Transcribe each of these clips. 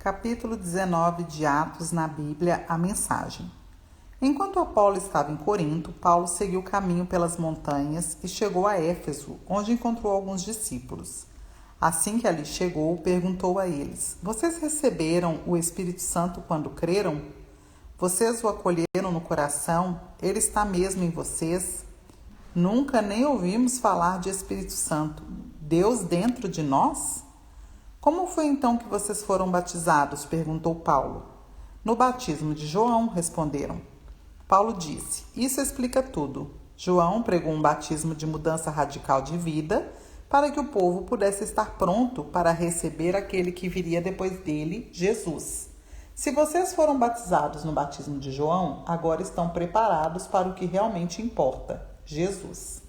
Capítulo 19 de Atos na Bíblia, a mensagem. Enquanto Apolo estava em Corinto, Paulo seguiu o caminho pelas montanhas e chegou a Éfeso, onde encontrou alguns discípulos. Assim que ali chegou, perguntou a eles: Vocês receberam o Espírito Santo quando creram? Vocês o acolheram no coração? Ele está mesmo em vocês? Nunca nem ouvimos falar de Espírito Santo. Deus dentro de nós? Como foi então que vocês foram batizados? Perguntou Paulo. No batismo de João, responderam. Paulo disse, isso explica tudo. João pregou um batismo de mudança radical de vida para que o povo pudesse estar pronto para receber aquele que viria depois dele, Jesus. Se vocês foram batizados no batismo de João, agora estão preparados para o que realmente importa, Jesus.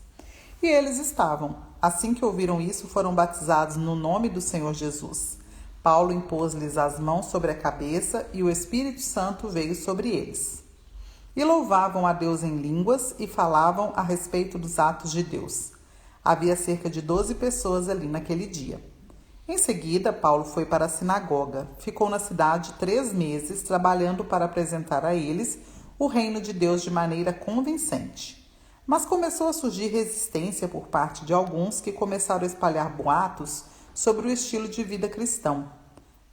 E eles estavam. Assim que ouviram isso, foram batizados no nome do Senhor Jesus. Paulo impôs-lhes as mãos sobre a cabeça e o Espírito Santo veio sobre eles. E louvavam a Deus em línguas e falavam a respeito dos atos de Deus. Havia cerca de 12 pessoas ali naquele dia. Em seguida, Paulo foi para a sinagoga. Ficou na cidade 3 meses, trabalhando para apresentar a eles o reino de Deus de maneira convincente. Mas começou a surgir resistência por parte de alguns que começaram a espalhar boatos sobre o estilo de vida cristão.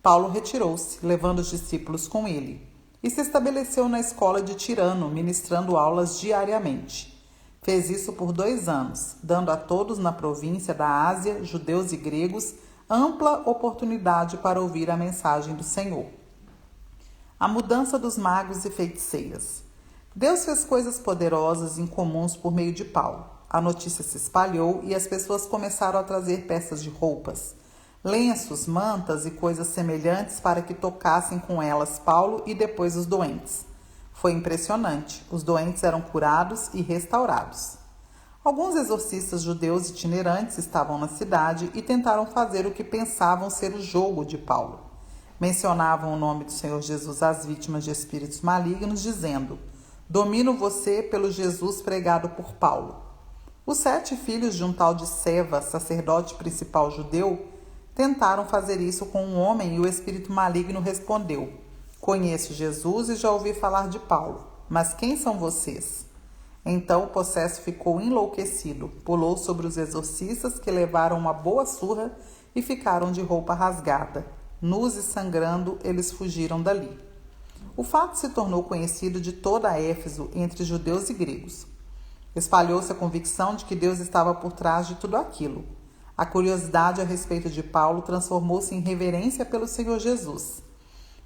Paulo retirou-se, levando os discípulos com ele, e se estabeleceu na escola de Tirano, ministrando aulas diariamente. Fez isso por 2 anos, dando a todos na província da Ásia, judeus e gregos, ampla oportunidade para ouvir a mensagem do Senhor. A mudança dos magos e feiticeiras. Deus fez coisas poderosas e incomuns por meio de Paulo. A notícia se espalhou e as pessoas começaram a trazer peças de roupas, lenços, mantas e coisas semelhantes para que tocassem com elas Paulo e depois os doentes. Foi impressionante. Os doentes eram curados e restaurados. Alguns exorcistas judeus itinerantes estavam na cidade e tentaram fazer o que pensavam ser o jogo de Paulo. Mencionavam o nome do Senhor Jesus às vítimas de espíritos malignos, dizendo: Domino você pelo Jesus pregado por Paulo. Os 7 filhos de um tal de Seva, sacerdote principal judeu, tentaram fazer isso com um homem e o espírito maligno respondeu: Conheço Jesus e já ouvi falar de Paulo, mas quem são vocês? Então o possesso ficou enlouquecido, pulou sobre os exorcistas que levaram uma boa surra e ficaram de roupa rasgada. Nus e sangrando, eles fugiram dali. O fato se tornou conhecido de toda a Éfeso entre judeus e gregos. Espalhou-se a convicção de que Deus estava por trás de tudo aquilo. A curiosidade a respeito de Paulo transformou-se em reverência pelo Senhor Jesus.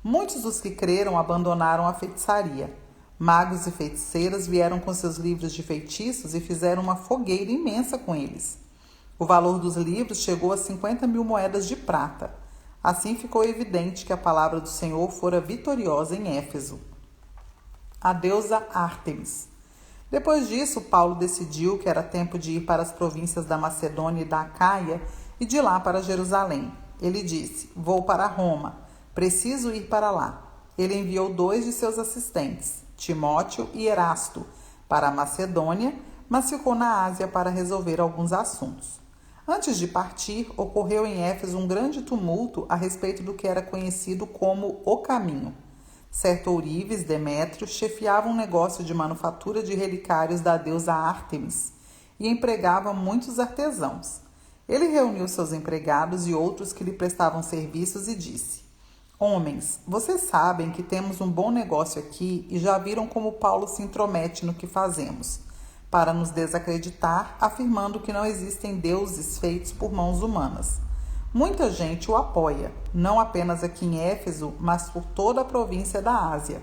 Muitos dos que creram abandonaram a feitiçaria. Magos e feiticeiras vieram com seus livros de feitiços e fizeram uma fogueira imensa com eles. O valor dos livros chegou a 50.000 moedas de prata. Assim ficou evidente que a palavra do Senhor fora vitoriosa em Éfeso. A deusa Ártemis. Depois disso, Paulo decidiu que era tempo de ir para as províncias da Macedônia e da Acaia e de lá para Jerusalém. Ele disse, vou para Roma, preciso ir para lá. Ele enviou 2 de seus assistentes, Timóteo e Erasto, para a Macedônia, mas ficou na Ásia para resolver alguns assuntos. Antes de partir, ocorreu em Éfeso um grande tumulto a respeito do que era conhecido como o Caminho. Certo ourives, Demétrio, chefiava um negócio de manufatura de relicários da deusa Ártemis e empregava muitos artesãos. Ele reuniu seus empregados e outros que lhe prestavam serviços e disse: Homens, vocês sabem que temos um bom negócio aqui e já viram como Paulo se intromete no que fazemos, para nos desacreditar, afirmando que não existem deuses feitos por mãos humanas. Muita gente o apoia, não apenas aqui em Éfeso, mas por toda a província da Ásia.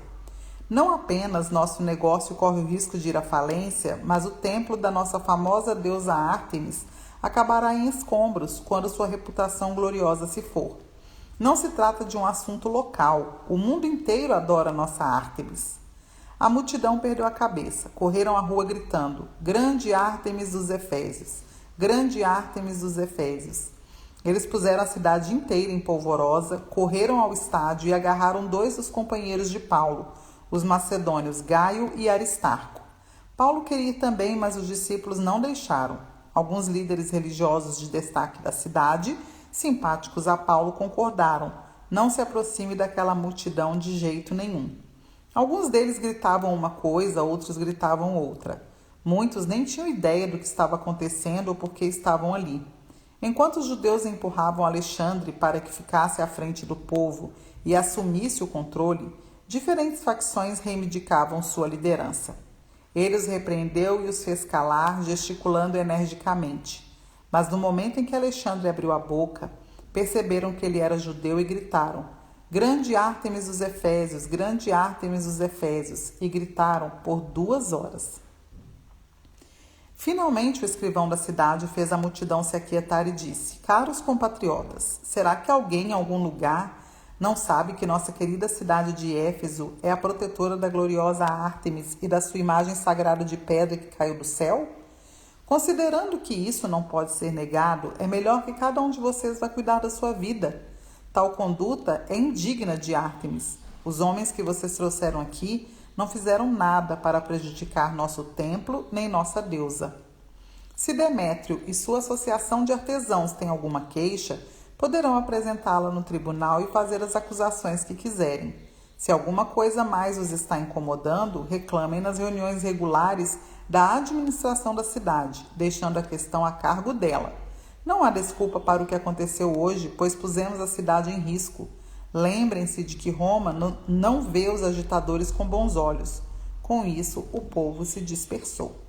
Não apenas nosso negócio corre o risco de ir à falência, mas o templo da nossa famosa deusa Ártemis acabará em escombros quando sua reputação gloriosa se for. Não se trata de um assunto local, o mundo inteiro adora nossa Ártemis. A multidão perdeu a cabeça, correram à rua gritando, Grande Ártemis dos Efésios, Grande Ártemis dos Efésios. Eles puseram a cidade inteira em polvorosa, correram ao estádio e agarraram 2 dos companheiros de Paulo, os macedônios Gaio e Aristarco. Paulo queria ir também, mas os discípulos não deixaram. Alguns líderes religiosos de destaque da cidade, simpáticos a Paulo, concordaram, não se aproxime daquela multidão de jeito nenhum. Alguns deles gritavam uma coisa, outros gritavam outra. Muitos nem tinham ideia do que estava acontecendo ou por que estavam ali. Enquanto os judeus empurravam Alexandre para que ficasse à frente do povo e assumisse o controle, diferentes facções reivindicavam sua liderança. Ele os repreendeu e os fez calar, gesticulando energicamente. Mas no momento em que Alexandre abriu a boca, perceberam que ele era judeu e gritaram: "Grande Ártemis dos Efésios, grande Ártemis dos Efésios", e gritaram por 2 horas. Finalmente o escrivão da cidade fez a multidão se aquietar e disse: "Caros compatriotas, será que alguém em algum lugar não sabe que nossa querida cidade de Éfeso é a protetora da gloriosa Ártemis e da sua imagem sagrada de pedra que caiu do céu? Considerando que isso não pode ser negado, é melhor que cada um de vocês vá cuidar da sua vida. Tal conduta é indigna de Ártemis. Os homens que vocês trouxeram aqui não fizeram nada para prejudicar nosso templo nem nossa deusa. Se Demétrio e sua associação de artesãos têm alguma queixa, poderão apresentá-la no tribunal e fazer as acusações que quiserem. Se alguma coisa mais os está incomodando, reclamem nas reuniões regulares da administração da cidade, deixando a questão a cargo dela. Não há desculpa para o que aconteceu hoje, pois pusemos a cidade em risco. Lembrem-se de que Roma não vê os agitadores com bons olhos. Com isso, o povo se dispersou.